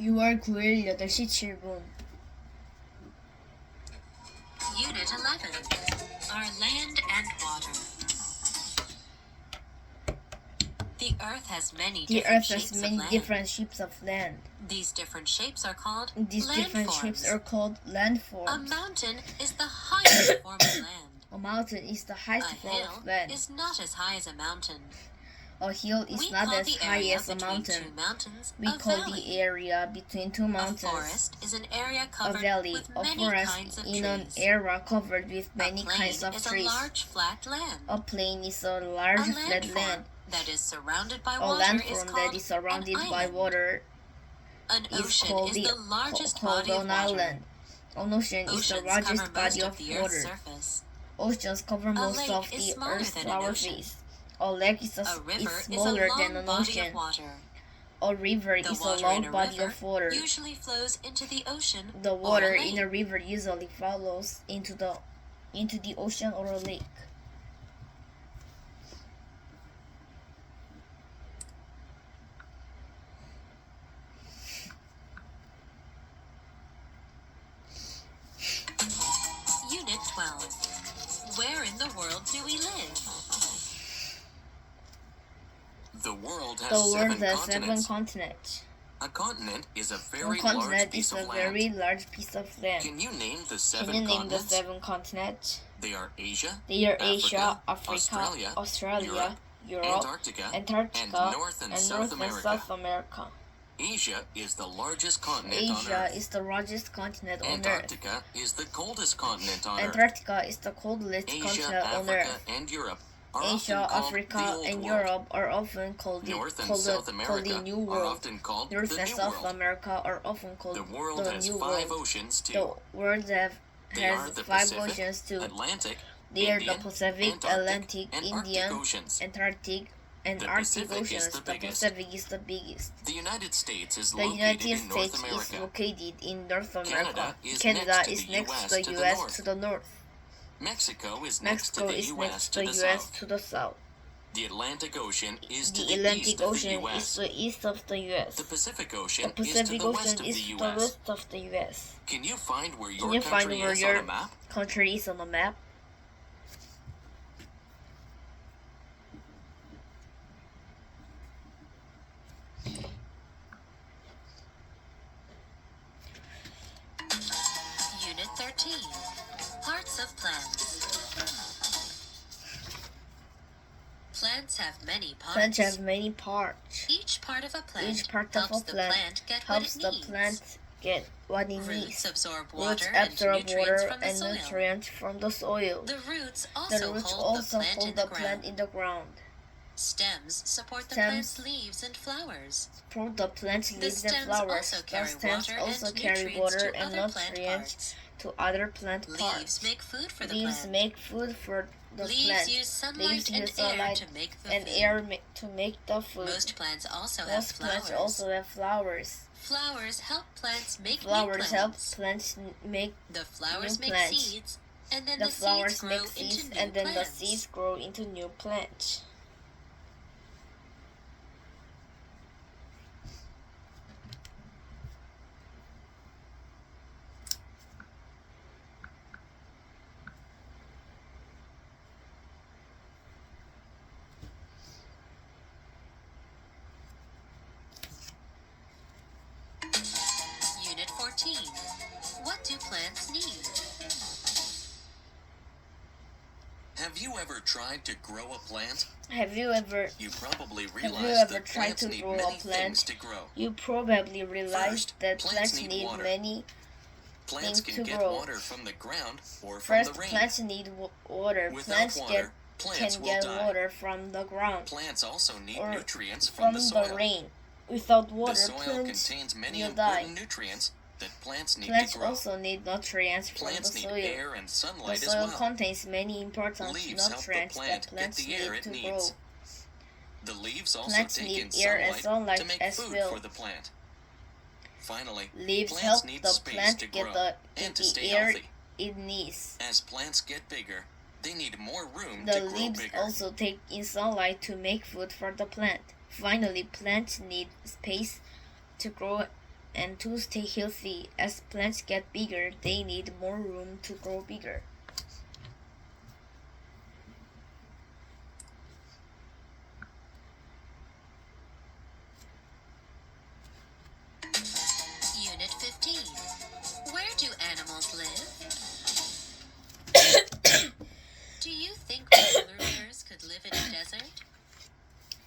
6월 9일 8시 7분. Unit 11. Our land and water. The Earth has many different shapes of land. different shapes of land. These different shapes are called These different landforms. shapes are called landforms. A mountain is the highest form of land. A mountain is the highest form of land. A hill is not as high as a mountain. A hill is not as high as a mountain. We call the area between two mountains a forest is an area covered a valley. with A many forest kinds of in trees. an area covered with many kinds of is trees. A large flat land. A plain is a large flat land. That is surrounded by A water landform that is surrounded by water an is ocean called is the largest called body of an water. island. An ocean is the largest body of water. Oceans cover most of the Earth's surface. A lake is smaller than an ocean. A river is a long body of water. Usually flows into the ocean. The water in a river usually flows into the ocean or a lake. Unit 12. Where in the world do we live? The world has seven continents. A continent is a very large piece of land. Piece of land. Can you name the seven continents? They are Asia, Africa, Australia, Europe, Antarctica, and North and South America. Asia is the largest continent on Earth. Is the largest continent on Antarctica Earth. is the coldest continent on Earth. Antarctica is the coldest continent on Africa, Earth. and Europe Asia, Africa, and Europe are often called the New World. North and South America are often called the world has New five World. oceans too. The world has five oceans too. Atlantic, They are Indian, the Pacific, Antarctic, Atlantic, and Indian, Arctic oceans. Antarctic, and The Arctic Pacific Oceans. is the The biggest. Pacific is the biggest. The United States is The located United in North States America. is located in North America. Canada is is next to the US to the north. Mexico is next to Mexico the is US next to to the US south. to the south. The Atlantic Ocean is to The the Atlantic east of the Ocean US. is the east of the US. The Pacific The Ocean is to Pacific the Ocean west of is the to the US. west of the US. Can you find where Can your you find country where is on your a map? country is on a map? Unit 13. Parts of plants. Plants have many parts. Plants have many parts. Each part of a plant Each part of helps a the plant plant get helps what the it needs. plant get what it Roots needs. absorb Roots water absorb water and and nutrients from the soil. The roots The also roots hold also the plant, hold in, the the plant in the ground. Stems support the Stems plant's leaves and flowers. Support the plant's leaves and stems flowers. also The carry stems water also and carry nutrients water to and other plant nutrients parts. to other plant Leaves parts. make food for the Leaves plant. make food for the Leaves plant. use sunlight Leaves and use air sunlight to make the and food. air to make the food. Most plants also have Most flowers. plants also have flowers. Flowers help plants make Flowers new help plants. plants make The flowers new make plants. seeds, and then the the flowers seeds grow make into seeds new and then the plants. seeds grow into new plants. Unit 14. What do plants need? Have you ever tried to grow a plant? Have you ever You probably you realize ever that tried plants to need grow a many plant? things to grow. You probably realize First, that plants plants need need water. many Plants things can to get grow. water from the ground or from First, the rain. plants need water. Without Plants water, plants can will get die. water from the ground Plants also need or nutrients from from the soil. rain. Without The water, soil plants contains many will die. important nutrients that plants need Plants to grow. also need nutrients from Plants the need soil. air and The sunlight as soil well. contains many important Leaves help the nutrients plant that plants get the air need it to grow. needs. The leaves also Plants take need in air and sunlight to make as food well. for the plant. Finally, Leaves plants help need the space plant to get grow and to stay air healthy. it needs. As plants get bigger, they need more room The to grow leaves bigger. also take in sunlight to make food for the plant. Finally, plants need space to grow and to stay healthy. As plants get bigger, they need more room to grow bigger. Unit 15. Where do animals live? Do you think polar bears could live in a desert?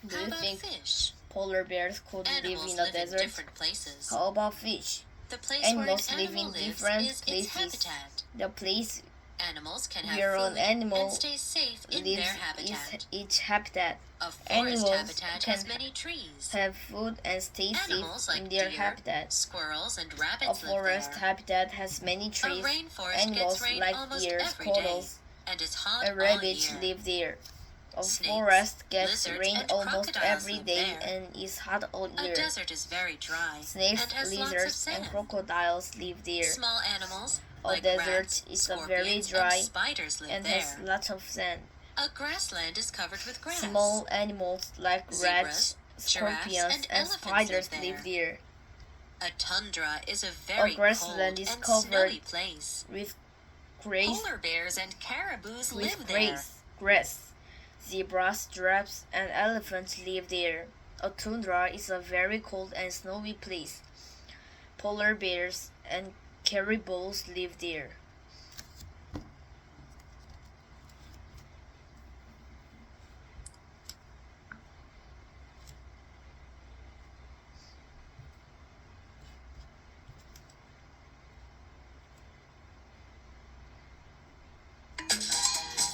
Do How you about think fish? polar bears could Animals live in a live desert? in different places. How about fish? The place Animals where an live animal in lives different is places. its habitat. The place Animals can have where an food animal and stay safe in lives their habitat. is its habitat. A forest Animals habitat has can many trees. Have food and stay Animals safe in like their deer, habitat. squirrels, and A rabbits live forest there. habitat has many A trees. rainforest Animals gets rain like almost deer, every day squirrels, and is hot and all rabbits year. live there. A Snakes, forest gets lizards, rain and almost crocodiles every live day there. and is hot all A year. desert is very dry Snakes, and has lots of lizards, sand. and crocodiles live there. Small animals A like desert rats, is a very scorpions, dry and spiders live and there. has lots of sand. A grassland is covered with grass. Small animals like rats, Zebras, scorpions, giraffes, and elephants spiders live live there. A tundra is a very grassland cold is and covered snowy place. With grass, Polar bears and caribous live with there. grass. Zebras, giraffes, and elephants live there. A tundra is a very cold and snowy place. Polar bears and caribous live there.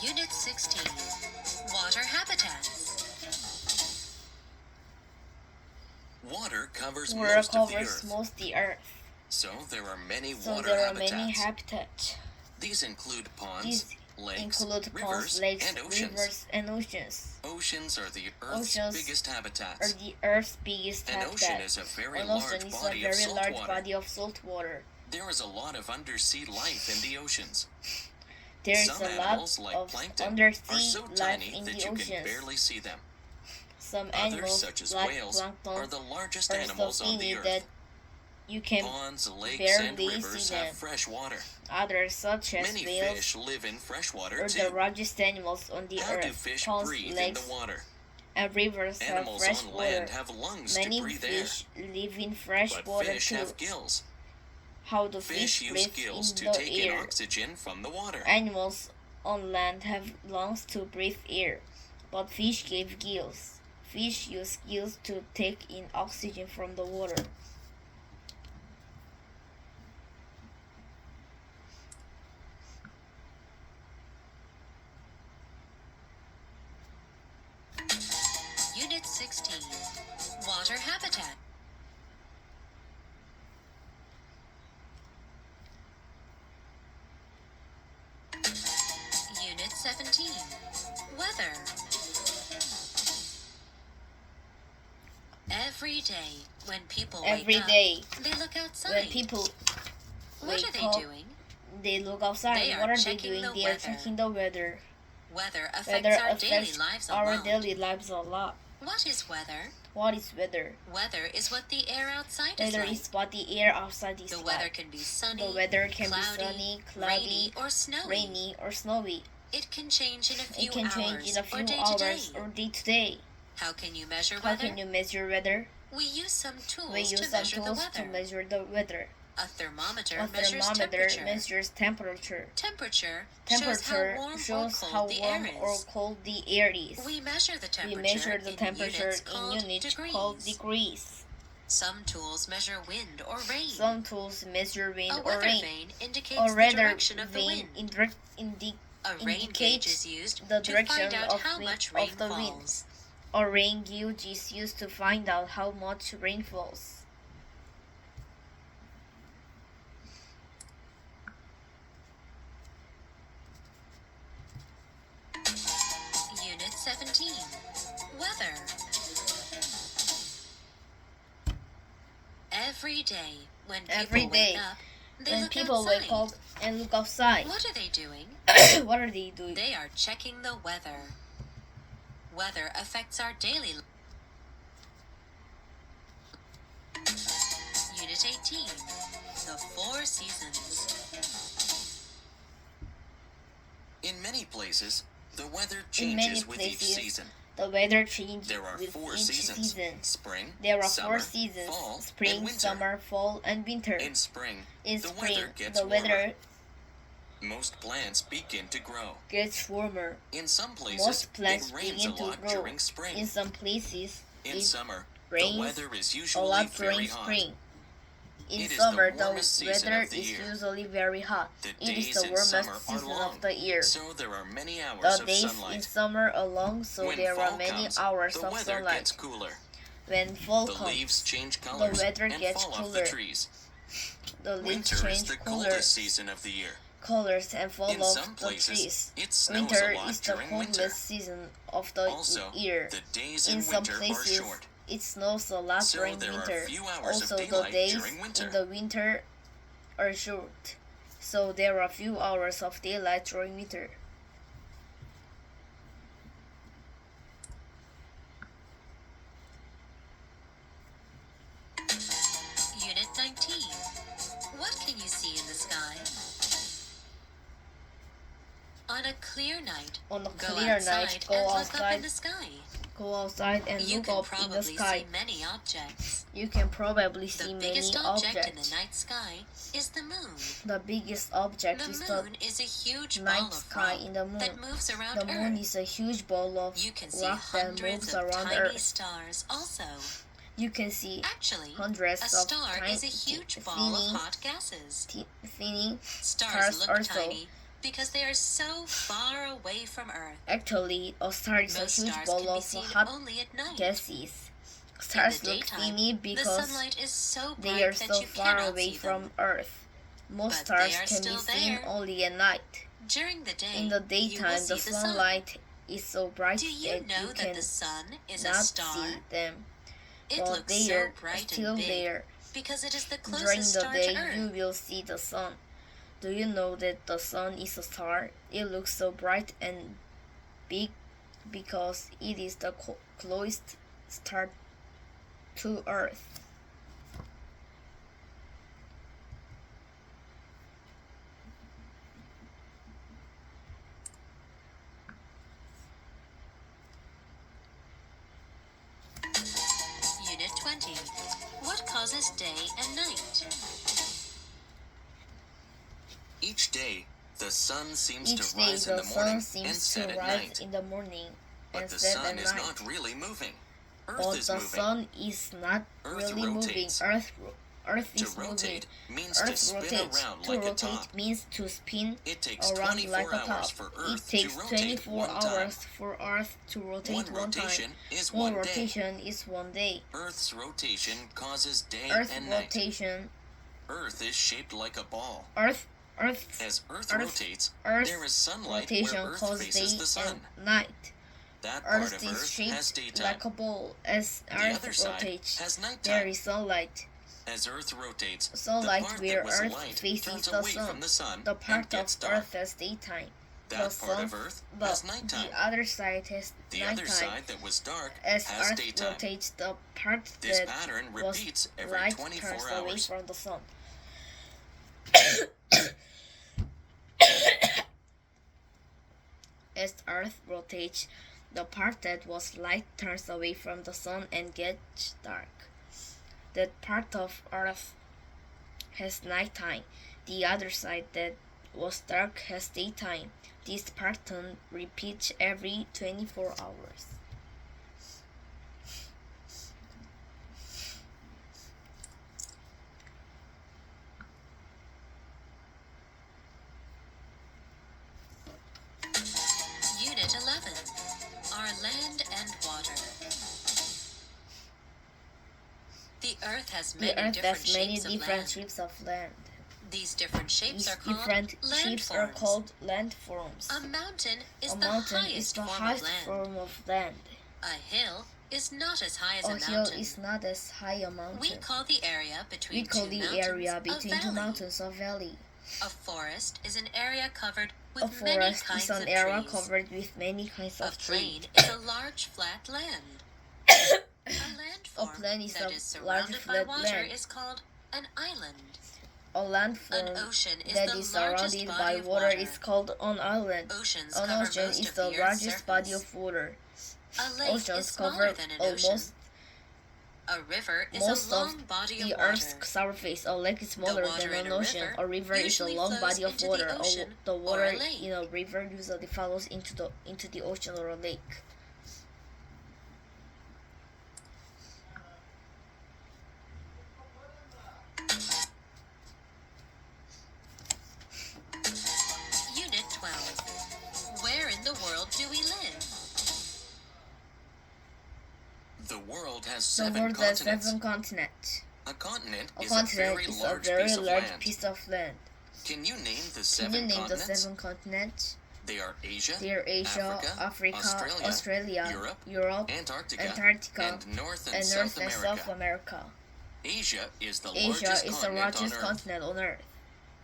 Unit 16. Water habitats. Water covers Water most of the covers earth, most the earth, so there are many so water there are habitats. many habitats. These include ponds, These lakes, include rivers, ponds, lakes, and oceans. rivers, and oceans. Oceans are the Earth's Oceans biggest Are habitats. the Earth's biggest An ocean habitat. is a very An large ocean is a body of very salt large water. body of salt water. There is a lot of undersea life in the oceans. There is Some a animals, lot like of plankton, are undersea so life tiny in that the you can oceans. barely see them. Some Others, animals, such as like whales, are plankton, the largest are animals so on the tiny earth. that you can Ponds, lakes, and barely rivers see have them. fresh water. Others, such as Many whales, fish live in fresh water are too. the largest animals on the How do earth. fish Ponds, breathe in lakes, the water? and rivers have Animals fresh on water. land have lungs Many to breathe air, fish live in fresh but water fish too. have gills. How do Fish fish use breathe gills in to the take in air? oxygen from the water. Animals on land have lungs to breathe air, but fish give gills. Fish use gills to take in oxygen from the water. Unit 16. Water habitat. Unit 17. Weather. Every day, when people Every wake day, up, they look outside. when people What are wake they up, doing? they look outside. They are What are they checking doing? the They are weather. checking the weather. Weather affects Weather our daily affects lives a our lot. daily lives a lot. What is weather? What is weather? Weather is what the air outside is Weather like. is what the air outside is The weather like. can be sunny, The weather can cloudy, be sunny, rainy, cloudy, or snowy. rainy, or snowy. It can change in a few It can change in a or few day to hours day. or day to day. How can you measure How weather? can you measure weather? We use some tools We to use some measure the tools weather. to measure the weather. A thermometer A measures thermometer temperature. measures temperature. Temperature Temperature shows how warm or cold the air is. We measure the temperature, measure the in temperature units called in units degrees. called degrees. Some tools measure wind or rain. Some tools measure wind A or weather rain. vane indicates A the weather direction of the vane wind. A rain gauge indicates is used the to direction find out of how wind- much rain of the wind. falls. A rain gauge is used to find out how much rain falls. Unit 17. Weather. Every day, when people Every day, wake up, they When look people outside. wake up and look outside, What are they doing? what are they doing? They are checking the weather. Weather affects our daily life. Unit Unit 18. The Four Seasons. In many places, the weather changes with each season. The weather changes There are with four each seasons. season. Spring, There are summer, four seasons: fall, spring, and winter. summer, fall, and winter. In spring, In the spring, weather gets the warmer. weather Most plants begin to grow. gets warmer. In some places, Most plants it rains begin a to lot grow. during spring. In some places, In it summer, rains the weather is a usually lot very during hot. spring. In It is summer, the the warmest season weather of the is year. usually very hot. The It is days the in warmest summer are season long, of the year. so there are many hours The of days in sunlight. summer are long, so When there are fall many comes, hours the of weather sunlight. gets cooler. When fall The comes, leaves change colors weather and gets fall off cooler. the trees. the leaves Winter is change the colors, coldest season of the year. and fall In off some the places, trees. it snows Winter a lot is the during coldest winter. season of the Also, year. the days In in some winter are places, short. it snows a lot So during there are winter. few hours of Also, the daylight days during winter. in the winter are short. So there are few hours of daylight during winter. Unit 19. What can you see in the sky? On a clear night, On a go clear outside night, go and look up outside. in the sky. Go outside and You look can up in the probably sky. see many objects. You can probably The see biggest many object in objects. the night sky is the moon. The biggest object The is the moon is a huge night ball of sky rock in the moon. that moves around The moon Earth. is a huge ball of You can see rock that hundreds moves of around tiny Earth. stars also. You can see Actually, hundreds a of star tiny, is a huge ball of tiny, hot gases. tiny Stars stars look also. tiny because they are so far away from Earth. Actually, a star is Most a huge stars ball can be of seen hot only at night. gases. In Stars the look daytime, tiny the because sunlight is so they bright are that so you far cannot away see from them. Earth. Most But they stars are can be still seen there. only at night. During the day, In the you will daytime, see the the sun. sunlight is so bright Do you that know you that the can sun is a not star? see them. It But looks they so are bright still and big there. because it is the During closest the star day, to Earth. you will see the sun. Do you know that the sun is a star? It looks so bright and big because it is the closest star to Earth. Unit 20. What causes day and night? Each day, the sun seems Each to day, rise in the the sun morning and seems set to at rise night. in the morning But and the set sun at is night. not really moving. But Earth is the moving. sun is not Earth really moving. rotates. Earth To is moving. rotate means to Earth spin rotates. around To like a rotate top. means to spin It takes around 24 like a hours top. for It Earth takes to rotate 24 one time. hours for Earth to rotate One one time. rotation is One one day. rotation is one day. Earth's rotation causes day Earth and night. rotation. Earth is shaped like a ball. Earth As Earth rotates, Earth there is sunlight rotation where Earth causes faces day the sun. and night. That part Earth of is Earth has shaped daytime. like a ball. As The other Earth side rotates, has there nighttime. is sunlight. As Earth rotates, Sunlight the part where that was Earth light faces turns the away sun. from the sun The and part gets of dark. Earth has daytime. That The part sun, of Earth has nighttime. the other side has The nighttime. other side that was dark As has Earth daytime. rotates, the part This that pattern was repeats every light 24 turns away hours. from the sun. As Earth rotates, the part that was light turns away from the sun and gets dark. That part of Earth has nighttime. The other side that was dark has daytime. This pattern repeats every 24 hours. Unit 11. Our land and water. The Earth has many The Earth different has many shapes of different land. shapes of land. These different shapes These are called different shapes are landforms. called landforms. A mountain is A the mountain highest is the form highest of land. form of land. A hill is not as high as A a hill mountain. is not as high a We mountain. call the area between We call two the mountains area a between two valley. mountains a valley. A forest is an area covered with A many forest kinds is of an area trees. covered with many kinds A of plain trees. is a large flat land. A landform plain is that a is large surrounded by flat water land. is called An island. A An landform ocean is that the is largest surrounded body by of water water. is called an island. Oceans An cover ocean most is of the the Earth's largest body surface. of water. A lake Oceans is smaller cover than an almost ocean. A river is most a of long body the of water. Earth's surface. A lake is smaller water than in an a ocean. river A river is a usually long flows body of into the water. ocean The or water a lake. in a river usually flows into the ocean or a lake. Unit 12. Where in the world do we live? The world has The 7 world has continents. 7 continents. A continent A is a continent very is a large very piece of large land. piece of land. Can you name the Can 7 you name the continents? 7 continents? They are Asia, They are Asia, Africa, Australia, Europe, Antarctica, Antarctica, and North and and South North and America. South America. Asia is the Asia largest is the continent largest on Earth. continent on Earth.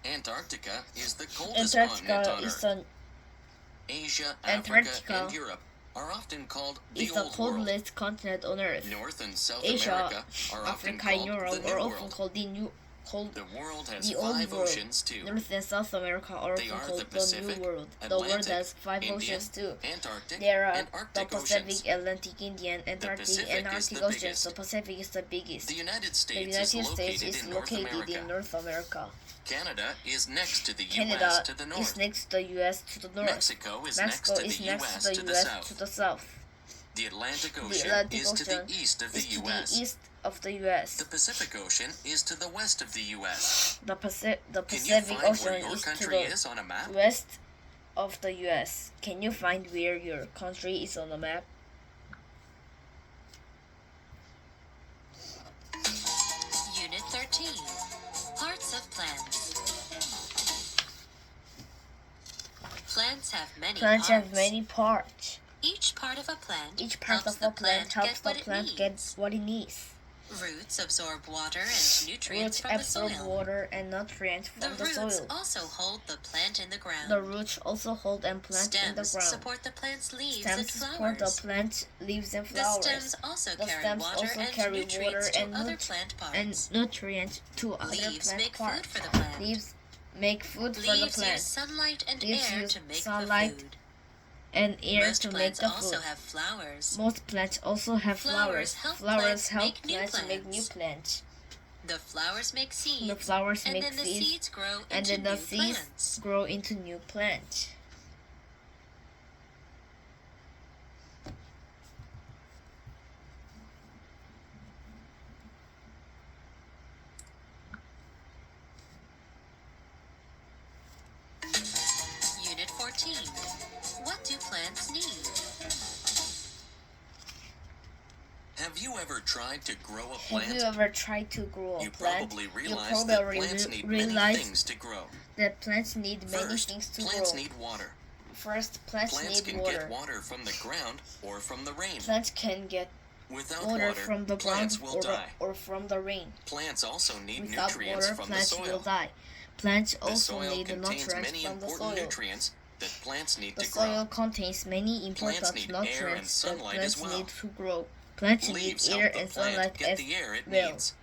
Antarctica is the coldest continent Antarctica on is Earth. the Asia, Antarctica Africa, and Europe are often called the is the Old World. coldest continent on Earth. North and South Asia, America are often Africa, and called Europe the are New often World. called The world has the Old 5 World. oceans too. North and South America are They often are the called the Pacific, New World. The world Atlantic, has 5 Indian, oceans too. Antarctic, There are and the Arctic Pacific, oceans. Atlantic, Indian, Antarctic, Pacific and is Arctic the oceans. biggest. The Pacific is the biggest. The United The States United is States located is in North located America. in North America. Canada is next to the Canada U.S. to the north. is next to the U.S. to the north. Mexico is Mexico next to is the next U.S. to to the the U.S. south. to the south. The Atlantic The Ocean Atlantic is to the Ocean east of the is to U.S. the east of the U.S. The Pacific Ocean is to the west of the U.S. The Can you Pacific find Ocean where your is to country the is on a map? west of the U.S. Can you find where your country is on the map? Unit 13. Parts of plants. Plants have many Plants parts. have many parts. Each part of a plant Each part helps of the a plant helps the get what plant it get needs. what it needs. Roots absorb water and nutrients Roots from the absorb soil. water and nutrients The from the roots soil. also hold the plant in the ground. The roots also hold and plant in the Stems ground. support the plant's leaves Stems and support the flowers. plant leaves and The flowers. stems also The carry stems water also and carry nutrients water to and other plant parts. and nutrients to other Leaves plant make parts. food for the plant. Leaves make food for the Leaves use plant sunlight and Leaves air use to make sunlight the food. and air Most to make plants the also food. have flowers. Most plants also have Flowers flowers. help Flowers plants help make new plants make new plants. plants. The flowers make seeds. The flowers and make then the seeds, seeds grow and into then the new seeds plants. grow into new plants. Unit 14. What do plants need? Have you ever tried to grow a Have you plant? ever tried to grow a You plant? probably You realize that probably plants need many realize things to grow. that plants need many First, things to plants grow. need water. First, plants Plants need can water. get water from the ground or from the rain. Plants can get Without water water, from the ground plants will die. or from the rain. Plants also need Without nutrients water, from the plants will soil. die. Plants The also soil need the contains nutrients many from the important soil. nutrients that plants need The to grow. soil contains many Plants important need air and nutrients that sunlight plants as well. need to grow. Plants Leaves need help air the and plant sunlight get as the air it well. needs.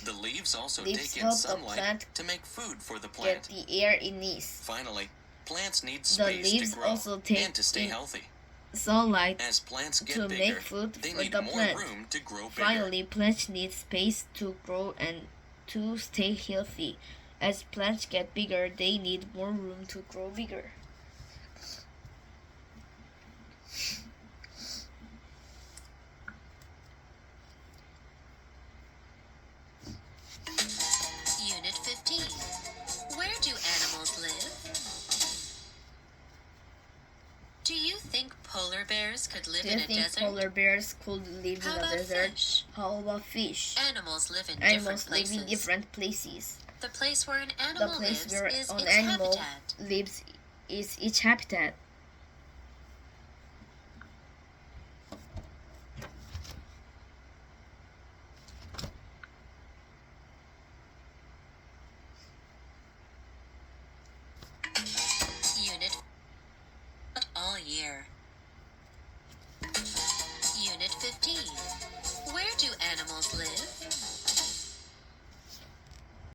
The leaves also Leaves take in help the sunlight plant to make food for the Get plant. the air it needs. Finally, plants need The space leaves to grow also take and to stay in healthy. sunlight As plants get to bigger, make food they for need the more plant. room to grow bigger. Finally, plants need space to grow and to stay healthy. As plants get bigger, they need more room to grow bigger. Unit 15. Where do animals live? Do you think polar bears could live Do in you a think desert? polar bears could live How in a about desert? fish? How about fish? Animals live in Animals different live places. in different places. The place where an The animal place lives where is an its animal habitat. lives is its habitat. Unit all year. Unit 15. Where do animals live?